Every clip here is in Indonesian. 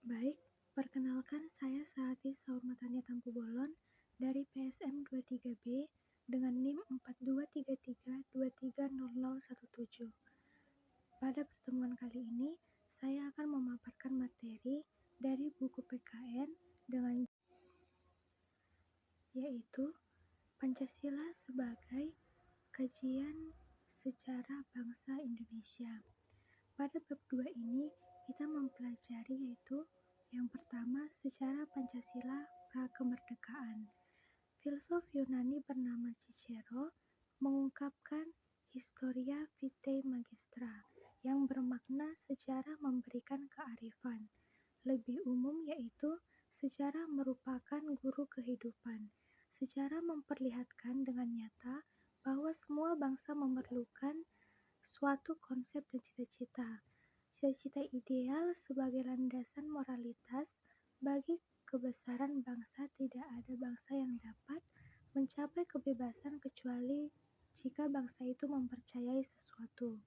Baik, perkenalkan saya Saati Saurmatania Tampu Bolon dari PSM 23B dengan NIM 4233230017. Pada pertemuan kali ini, saya akan memaparkan materi dari buku PKN dengan yaitu Pancasila sebagai kajian sejarah bangsa Indonesia. Pada bab 2 ini, kita mempelajari yaitu yang pertama, sejarah Pancasila pra-kemerdekaan. Filsuf Yunani bernama Cicero mengungkapkan Historia Vitae Magistra yang bermakna sejarah memberikan kearifan. Lebih umum yaitu sejarah merupakan guru kehidupan. Sejarah memperlihatkan dengan nyata bahwa semua bangsa memerlukan suatu konsep dan cita-cita. Cita-cita ideal sebagai landasan moralitas bagi kebesaran bangsa. Tidak ada bangsa yang dapat mencapai kebebasan kecuali jika bangsa itu mempercayai sesuatu.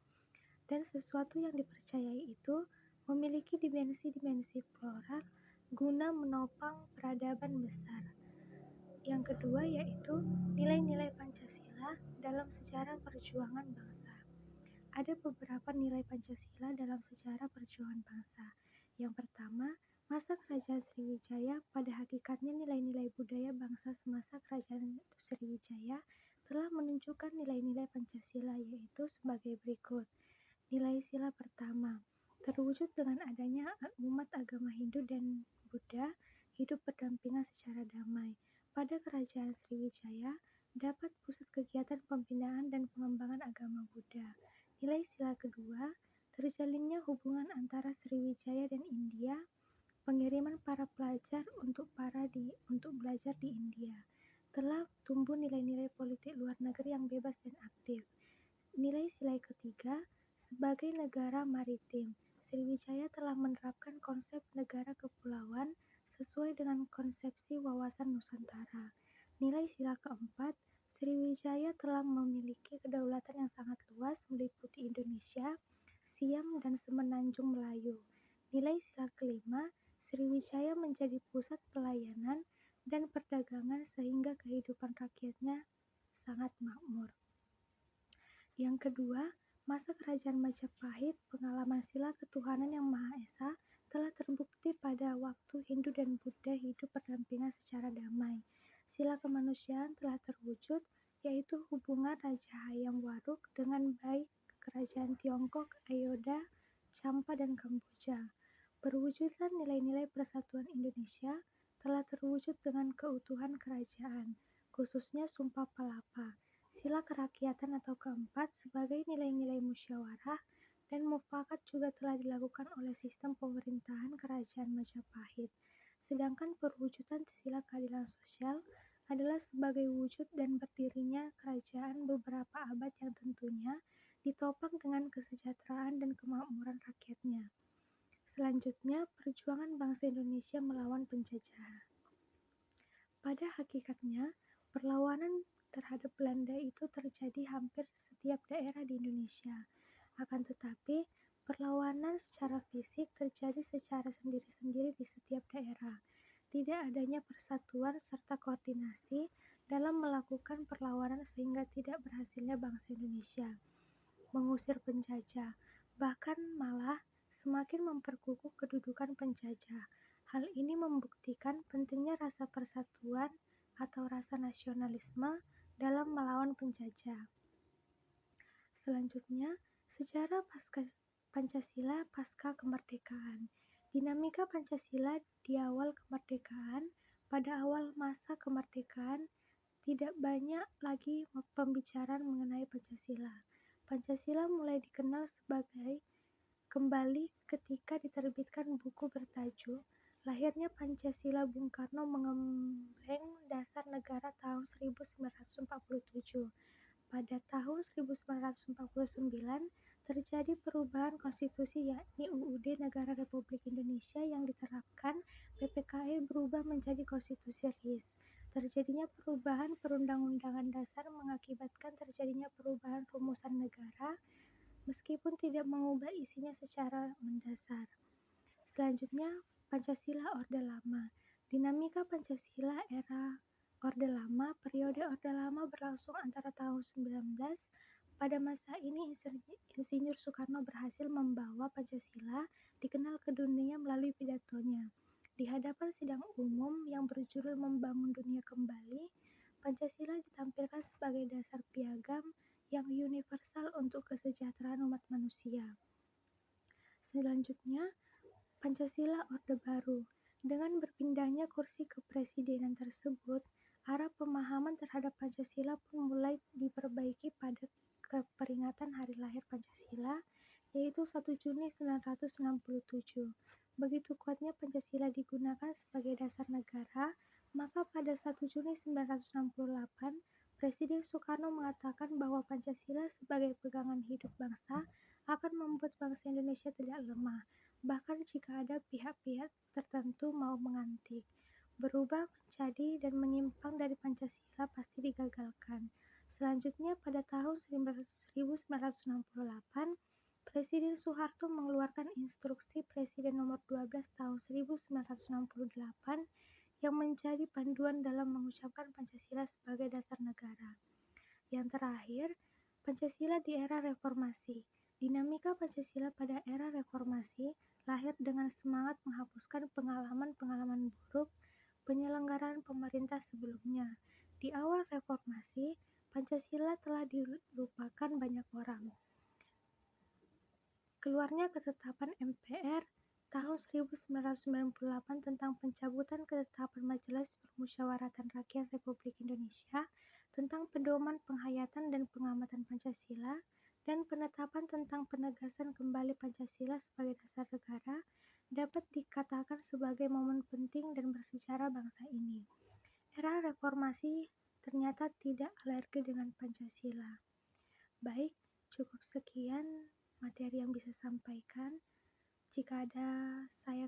Dan sesuatu yang dipercayai itu memiliki dimensi-dimensi plural guna menopang peradaban besar. Yang kedua yaitu nilai-nilai Pancasila dalam sejarah perjuangan bangsa. Ada beberapa nilai Pancasila dalam sejarah perjuangan bangsa. Yang pertama, masa Kerajaan Sriwijaya. Pada hakikatnya nilai-nilai budaya bangsa semasa Kerajaan Sriwijaya telah menunjukkan nilai-nilai Pancasila, yaitu sebagai berikut. Nilai sila pertama, terwujud dengan adanya umat agama Hindu dan Buddha hidup berdampingan secara damai. Pada Kerajaan Sriwijaya dapat pusat kegiatan pembinaan dan pengembangan agama Buddha. Nilai sila kedua, terjalinnya hubungan antara Sriwijaya dan India, pengiriman para pelajar untuk belajar di India. Telah tumbuh nilai-nilai politik luar negeri yang bebas dan aktif. Nilai sila ketiga, sebagai negara maritim, Sriwijaya telah menerapkan konsep negara kepulauan sesuai dengan konsepsi wawasan Nusantara. Nilai sila keempat, Sriwijaya telah memiliki kedaulatan yang sangat luas meliputi Indonesia, Siam, dan Semenanjung Melayu. Nilai sila kelima, Sriwijaya menjadi pusat pelayanan dan perdagangan sehingga kehidupan rakyatnya sangat makmur. Yang kedua, masa Kerajaan Majapahit, pengalaman sila ketuhanan yang Maha Esa telah terbukti pada waktu Hindu dan Buddha hidup berdampingan secara damai. Sila kemanusiaan telah terwujud, yaitu hubungan Raja Hayam Wuruk dengan baik Kerajaan Tiongkok, Ayodhya, Champa, dan Kamboja. Perwujudan nilai-nilai persatuan Indonesia telah terwujud dengan keutuhan kerajaan, khususnya Sumpah Palapa. Sila kerakyatan atau keempat sebagai nilai-nilai musyawarah dan mufakat juga telah dilakukan oleh sistem pemerintahan Kerajaan Majapahit. Sedangkan perwujudan sila keadilan sosial adalah sebagai wujud dan berdirinya kerajaan beberapa abad yang tentunya ditopang dengan kesejahteraan dan kemakmuran rakyatnya. Selanjutnya, perjuangan bangsa Indonesia melawan penjajah. Pada hakikatnya, perlawanan terhadap Belanda itu terjadi hampir setiap daerah di Indonesia. Akan tetapi, perlawanan secara fisik terjadi secara sendiri-sendiri di setiap daerah. Tidak adanya persatuan serta koordinasi dalam melakukan perlawanan sehingga tidak berhasilnya bangsa Indonesia mengusir penjajah, bahkan malah semakin memperkukuh kedudukan penjajah. Hal ini membuktikan pentingnya rasa persatuan atau rasa nasionalisme dalam melawan penjajah. Selanjutnya, sejarah Pancasila pasca kemerdekaan. Dinamika Pancasila di awal kemerdekaan. Pada awal masa kemerdekaan, tidak banyak lagi pembicaraan mengenai Pancasila. Pancasila mulai dikenal sebagai kembali ketika diterbitkan buku bertajuk Lahirnya Pancasila Bung Karno Mengembleng Dasar Negara tahun 1947. Pada tahun 1949 terjadi perubahan konstitusi yakni UUD Negara Republik Indonesia yang diterapkan PPKI berubah menjadi konstitusi RIS. Terjadinya perubahan perundang-undangan dasar mengakibatkan terjadinya perubahan rumusan negara meskipun tidak mengubah isinya secara mendasar. Selanjutnya, Pancasila Orde Lama. Dinamika Pancasila era Orde Lama. Periode Orde Lama berlangsung antara tahun 19. Pada masa ini, Insinyur Soekarno berhasil membawa Pancasila dikenal ke dunia melalui pidatonya. Di hadapan sidang umum yang berjudul Membangun Dunia Kembali, Pancasila ditampilkan sebagai dasar piagam yang universal untuk kesejahteraan umat manusia. Selanjutnya, Pancasila Orde Baru. Dengan berpindahnya kursi kepresidenan tersebut, arah pemahaman terhadap Pancasila pun mulai diperbaiki pada keperingatan hari lahir Pancasila, yaitu 1 Juni 1967. Begitu kuatnya Pancasila digunakan sebagai dasar negara, maka pada 1 Juni 1968, Presiden Soekarno mengatakan bahwa Pancasila sebagai pegangan hidup bangsa akan membuat bangsa Indonesia tidak lemah, bahkan jika ada pihak-pihak tertentu mau mengantik. Berubah menjadi dan menyimpang dari Pancasila pasti digagalkan. Selanjutnya pada tahun 1968, Presiden Soeharto mengeluarkan Instruksi Presiden Nomor 12 Tahun 1968 yang menjadi panduan dalam mengucapkan Pancasila sebagai dasar negara. Yang terakhir, Pancasila di era reformasi. Dinamika Pancasila pada era reformasi lahir dengan semangat menghapuskan pengalaman-pengalaman buruk penyelenggaraan pemerintah sebelumnya. Di awal reformasi, Pancasila telah dilupakan banyak orang. Keluarnya ketetapan MPR tahun 1998 tentang pencabutan ketetapan Majelis Permusyawaratan Rakyat Republik Indonesia tentang pedoman penghayatan dan pengamatan Pancasila dan penetapan tentang penegasan kembali Pancasila sebagai dasar negara dapat dikatakan sebagai momen penting dan bersejarah bangsa ini. Era reformasi ternyata tidak alergi dengan Pancasila. Baik, cukup sekian materi yang bisa sampaikan. Jika ada saya